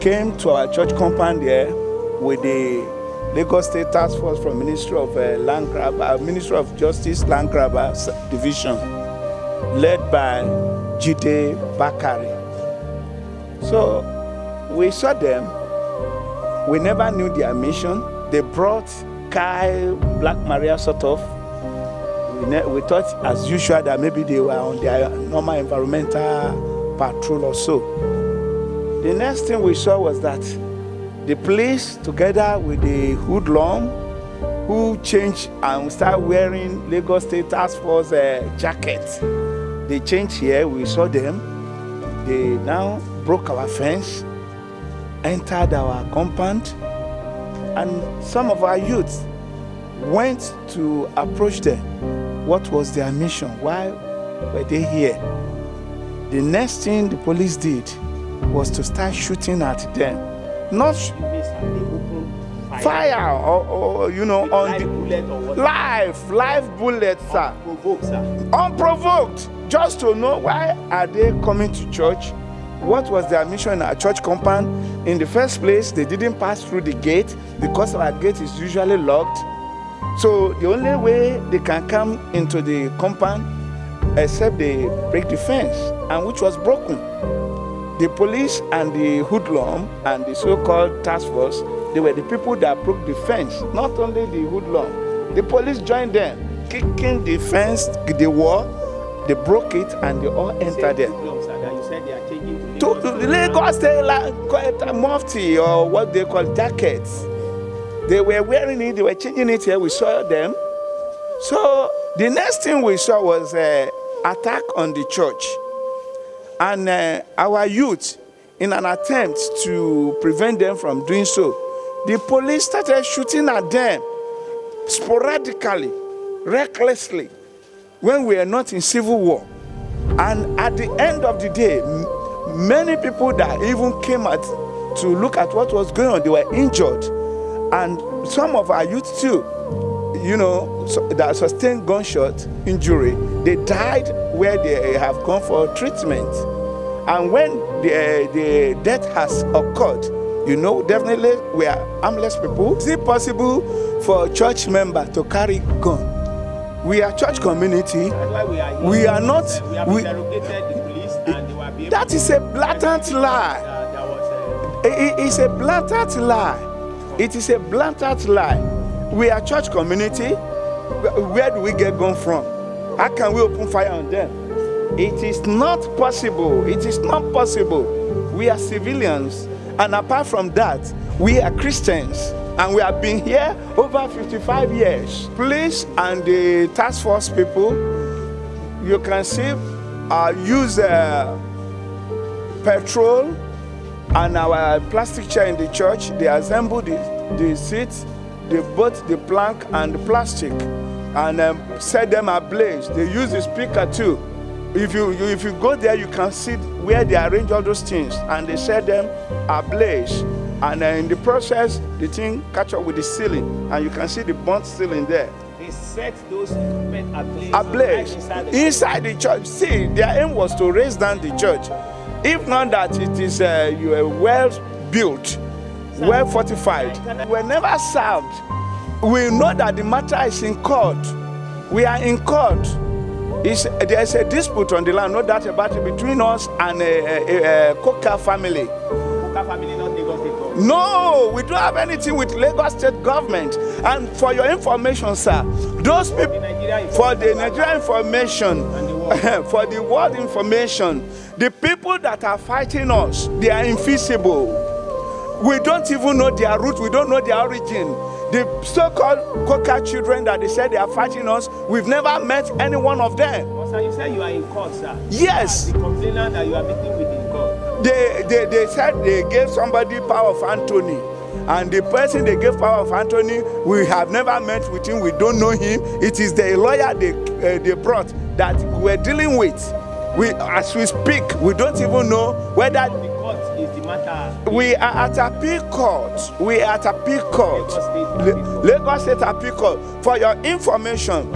came to our church compound here with the Lagos State Task Force from Ministry of Ministry of Justice Land Grabber Division, led by Jide Bakari. So we saw them. We never knew their mission. They brought Kai, Black Maria sort of. We thought as usual that maybe they were on their normal environmental patrol or so. The next thing we saw was that the police, together with the hoodlum, who changed and started wearing Lagos State Task Force jackets. They changed here, we saw them. They now broke our fence, entered our compound, and some of our youths went to approach them. What was their mission? Why were they here? The next thing the police did was to start shooting at them. Not fire or you know, on the live bullets, sir. Unprovoked, sir. Unprovoked, just to know why are they coming to church. What was their mission in our church compound? In the first place, they didn't pass through the gate because our gate is usually locked. So the only way they can come into the compound except they break the fence, and which was broken. The police and the hoodlum and the so-called task force, they were the people that broke the fence, not only the hoodlum. The police joined them, kicking the fence, the wall, they broke it and they all entered there. You said they are changing To the Lagos State like mufti or what they call jackets. They were wearing it, they were changing it here, we saw them. So the next thing we saw was attack on the church. And our youth, in an attempt to prevent them from doing so, the police started shooting at them sporadically, recklessly, when we are not in civil war. And at the end of the day, many people that even came out to look at what was going on, they were injured. And some of our youth too, you know, that sustained gunshot injury, they died where they have gone for treatment. And when the death has occurred, you know, definitely we are harmless people. Is it possible for a church member to carry gun? We are church community. That's why we are here. We are not. We have interrogated the police and they were able that is a blatant lie. It's a blatant lie. It is a blatant lie. We are church community. Where do we get gun from? How can we open fire on them? It is not possible. It is not possible. We are civilians. And apart from that, we are Christians. And we have been here over 55 years. Police and the task force people, you can see, use petrol and our plastic chair in the church. They assemble the seats, they both the plank and the plastic, and set them ablaze. They use the speaker too. If you go there, you can see where they arrange all those things, and they set them ablaze. And in the process, the thing catch up with the ceiling, and you can see the burnt ceiling there. They set those equipment ablaze inside the church. See, their aim was to raise down the church. If not that it is you are well built, well fortified. We're never served. We know that the matter is in court. We are in court. There's a dispute on the land, no doubt about it, between us and a Koka family. Koka family, not Lagos State government. No, we don't have anything with Lagos State government. And for your information, sir, those people, for the Nigerian information, for the world information, the people that are fighting us, they are invisible. We don't even know their roots, we don't know their origin. The so-called Koka children that they said they are fighting us, we've never met any one of them. Sir, you said you are in court, sir. Yes. The complainant that you are meeting with in court. They said they gave somebody power of Anthony. And the person they gave power of Anthony, we have never met with him, we don't know him. It is the lawyer they brought that we're dealing with. As we speak, we don't even know whether the court is the matter. We are at appeal court. We are at appeal court. Lagos State appeal court. For your information,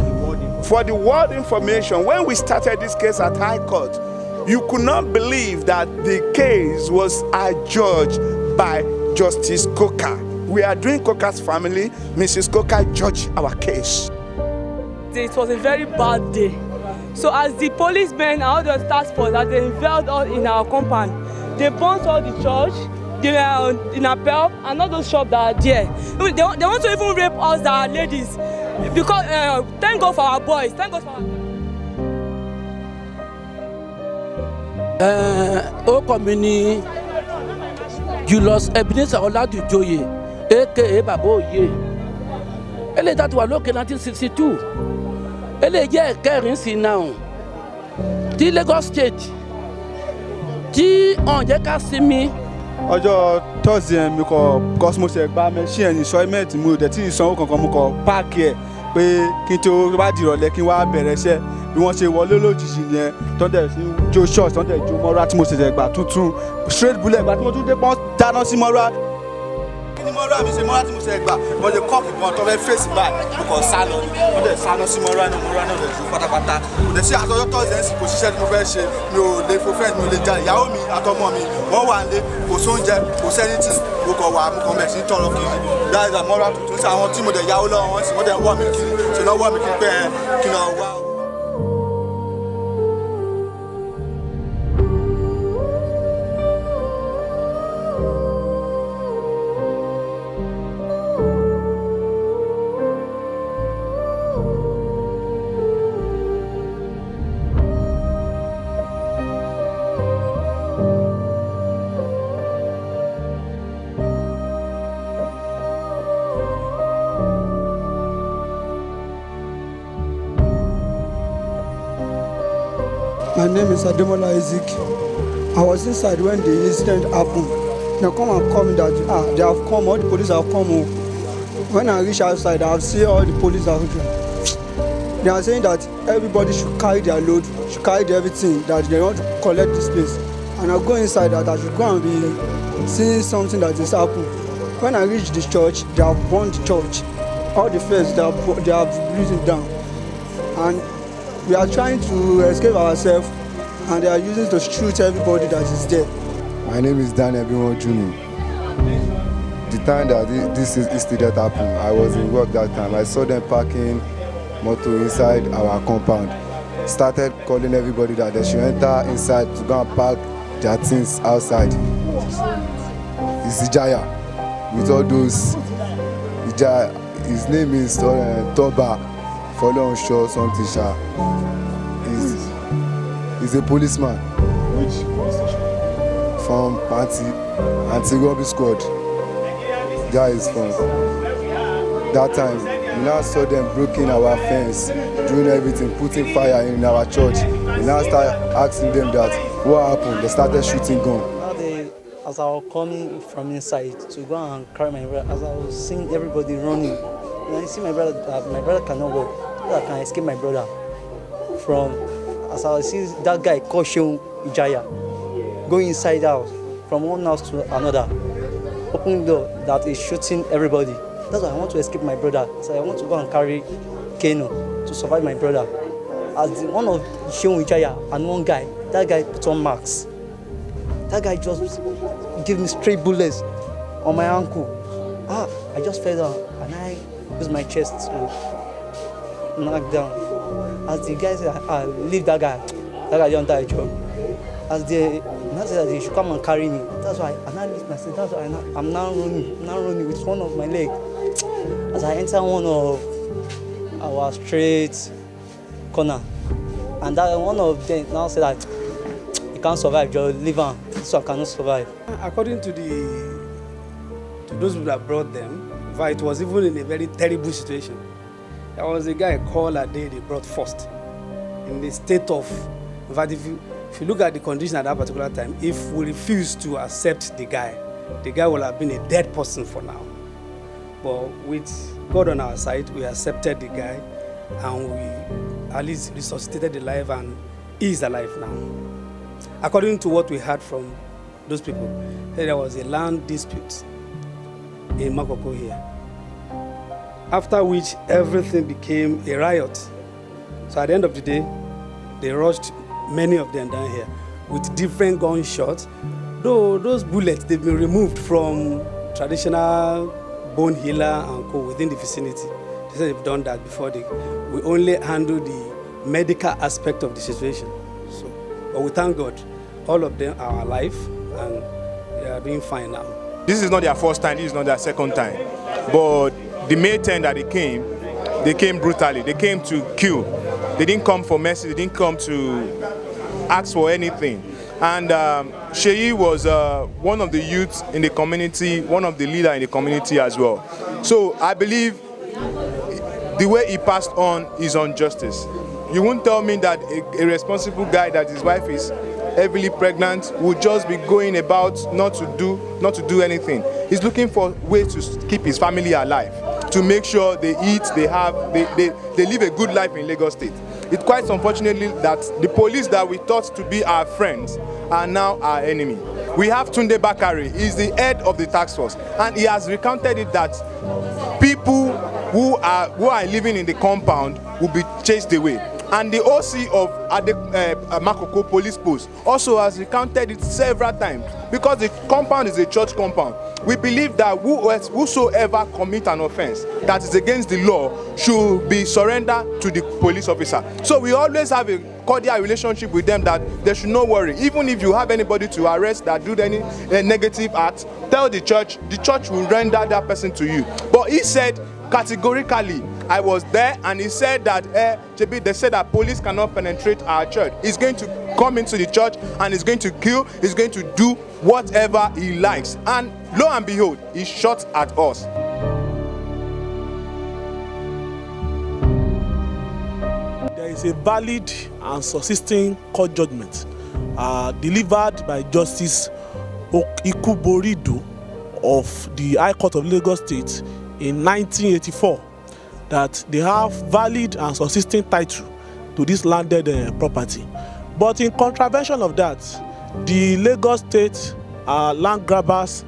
for the world information, when we started this case at High Court, you could not believe that the case was adjudged by Justice Coker. We are doing Coker's family. Mrs. Coker judged our case. It was a very bad day. So as the policemen and all the task force that they involved all in our compound, they burnt all the church, in our pub, and all those shops that are there. They want to even rape us, our ladies, because thank God for our boys. Thank God for our Okomini Julius Ebenezer Oladujoye, aka Baboye. Elle est à l'eau 1962. Elle est hier kẹrin now. Ti Lagos State. Ti onje ka simi. Ọjọ́ Thursday mi kọ Cosmos gba machine enjoyment mo de ti sanwó kankan mo kọ park ẹ pé kí n tó bá di ìrọ̀lẹ́ kí n wá bẹ̀rẹ̀ iṣẹ́ bí wọ́n ṣe wọlé lójijì yẹn tó dẹ̀ sí jó short tó dẹ̀ jó mọ́ra tí mo ṣẹ̀ṣẹ̀ gbà tuntun straight bullet gbà tí mo tún dé pọ́n dáná sí mọ́ra. Kí ni mọ́ra mi ṣe mọ́ra tí mo ṣe gbà mo lè kọ́ọ̀kì kan tó fẹ́ fèsì báyìí mo kàn sá lọ wọ́n dẹ̀ sáná sí mọ́ra náà lè ju pátápátá kò dẹ̀ sí àtọ́jọ́ Thursday sì kò ṣiṣẹ́ tí mo fẹ́ ṣe mi ò lè fo fẹ́ẹ̀ mi ò lè jà ìyàwó mi àtọmọ mi wọ́n wà nílé kò sóúnjẹ kò sẹ́nìtì mo kàn wà mo kàn bẹ̀ sí tọrọ kiri dáadáa mọ́ra tuntun sí àwọn tí mo dẹ̀ yáwó lọ́wọ́ wọn sì wọ́n dẹ̀ wọ́ mi kiri ṣe náà wọ́ mi kiri pé kí náà wá. My name is Ademola Isaac. I was inside when the incident happened. They come and call me that they have come, all the police have come. When I reach outside, I have seen all the police out there. They are saying that everybody should carry their load, should carry everything that they want to collect this place. And I go inside that I should go and be seeing something that is happening. When I reach the church, they have burned the church. All the fence, they have blew it down. And we are trying to escape ourselves, and they are using to shoot everybody that is there. My name is Daniel Junior. The time that this incident happened, I was in work that time. I saw them parking motor inside our compound. Started calling everybody that they should enter inside to go and park their things outside. It's Ijaya with all those. Ijaya, his name is Toba. Follow on show something. He's a policeman. Which police station? From anti-robbery squad. Guy is from. That time, we now saw them breaking our fence, doing everything, putting fire in our church. We now start asking them that what happened. They started shooting gun. As I was coming from inside to go and carry my brother, as I was seeing everybody running, and I see my brother cannot walk. I can escape my brother from, as I see that guy called Ijaya going inside out from one house to another, opening the door that is shooting everybody. That's why I want to escape my brother. So I want to go and carry Keno to survive my brother. As one of Ijaya and one guy, that guy put on marks. That guy just gave me straight bullets on my ankle. I just fell down and I used my chest to knocked down. As the guy said, leave that guy don't die, Joe. As they said that they should come and carry me. That's why I now lift myself. That's why I'm now running with one of my legs. As I enter one of our straight corner, and that one of them now said that you can't survive, Joe. Leave on. So I cannot survive. According to those people that brought them, it was even in a very terrible situation. There was a guy called they brought first. In the state of, in fact, if you look at the condition at that particular time, if we refuse to accept the guy will have been a dead person for now. But with God on our side, we accepted the guy and we at least resuscitated the life, and he is alive now. According to what we heard from those people, there was a land dispute in Makoko here, after which everything became a riot. So at the end of the day, they rushed many of them down here with different gunshots. although those bullets, they've been removed from traditional bone healer and co within the vicinity. They said they've done that before. We only handle the medical aspect of the situation. So, but we thank God, all of them are alive and they are doing fine now. This is not their first time, this is not their second time. But the May 10 that they came brutally. They came to kill. They didn't come for mercy, they didn't come to ask for anything. And Sheyi was one of the youths in the community, one of the leaders in the community as well. So I believe the way he passed on is on justice. You won't tell me that a responsible guy that his wife is heavily pregnant would just be going about not to do anything. He's looking for ways to keep his family alive, to make sure they eat, they live a good life in Lagos State. It's quite unfortunately that the police that we thought to be our friends are now our enemy. We have Tunde Bakare, he's the head of the task force, and he has recounted it that people who are living in the compound will be chased away. And the OC of Makoko police post also has recounted it several times, because the compound is a church compound. We believe that whosoever commit an offense that is against the law should be surrendered to the police officer. So we always have a cordial relationship with them, that they should not worry. Even if you have anybody to arrest that do any negative act, tell the church will render that person to you. But he said categorically, I was there, and he said that they said that police cannot penetrate our church. He's going to come into the church and he's going to kill, he's going to do whatever he likes. And lo and behold, he shot at us. There is a valid and subsisting court judgment delivered by Justice Ikuborido of the High Court of Lagos State in 1984 that they have valid and subsisting title to this landed property. But in contravention of that, the Lagos State Land Grabbers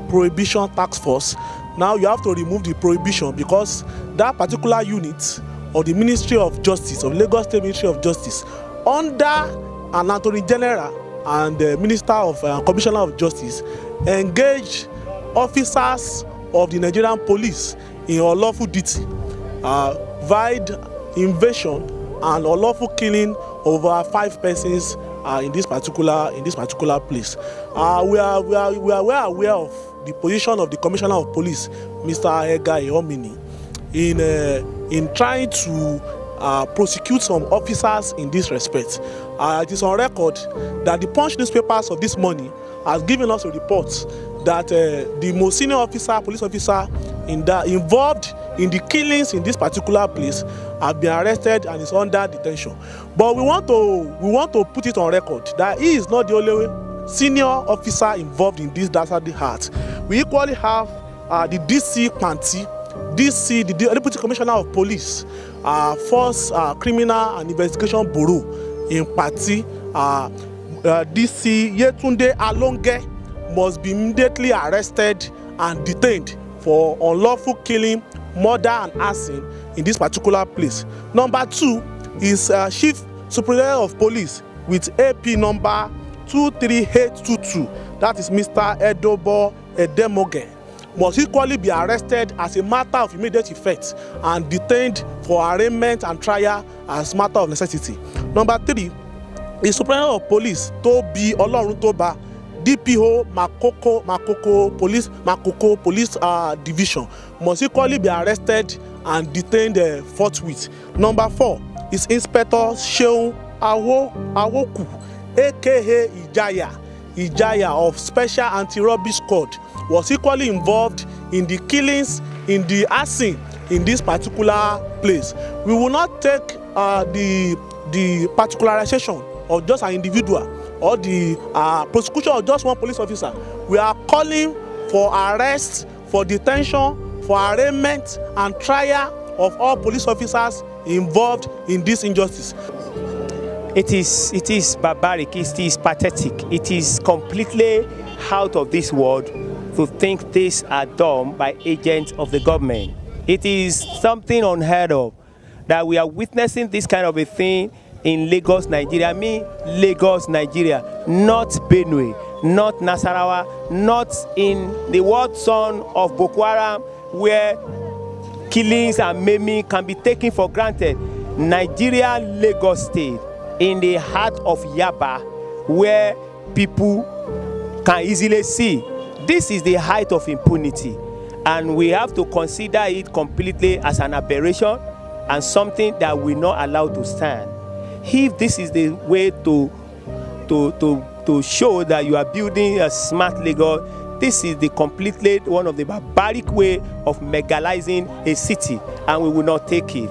Prohibition Task Force, now you have to remove the prohibition, because that particular unit of the Ministry of Justice, of Lagos State Ministry of Justice, under an Attorney General and the Minister of Commissioner of Justice, engaged officers of the Nigerian police in unlawful duty, vide invasion and unlawful killing over 5 persons in this particular place. We are well aware of the position of the Commissioner of Police, Mr. Ega Eomini, in trying to prosecute some officers in this respect. It is on record that the Punch newspapers of this morning has given us a report that the most senior officer, police officer involved in the killings in this particular place have been arrested and is under detention. But we want to put it on record that he is not the only senior officer involved in this dastardly act. We equally have the DC Panti, DC, the Deputy Commissioner of Police, Force Criminal and Investigation Bureau in Pati, DC Yetunde Alonge must be immediately arrested and detained for unlawful killing, murder and arson in this particular place. Number 2 is Chief Superior of Police with AP number 23822. That is Mr. Edobo Edemoge. Must equally be arrested as a matter of immediate effect and detained for arraignment and trial as matter of necessity. Number 3 is Superior of Police Tobi Oloruntoba, DPO Makoko Police Division, must equally be arrested and detained forthwith. Number 4 is Inspector Sheun Awoku, aka Ijaya of Special Anti-Robbery Squad, was equally involved in the killings, in the arson in this particular place. We will not take the particularization of just an individual or the prosecution of just one police officer. We are calling for arrest, for detention, for arraignment and trial of all police officers involved in this injustice. It is barbaric, it is pathetic, it is completely out of this world to think these are done by agents of the government. It is something unheard of that we are witnessing this kind of a thing in Lagos, Nigeria. Lagos, Nigeria, not Benue. not Nasarawa, not in the world zone of Boko Haram, where killings and maiming can be taken for granted. Nigeria, Lagos State, in the heart of Yaba, where people can easily see. This is the height of impunity, and we have to consider it completely as an aberration and something that we not allow to stand. If this is the way to show that you are building a smart Lagos, this is the completely one of the barbaric way of megalizing a city, and we will not take it.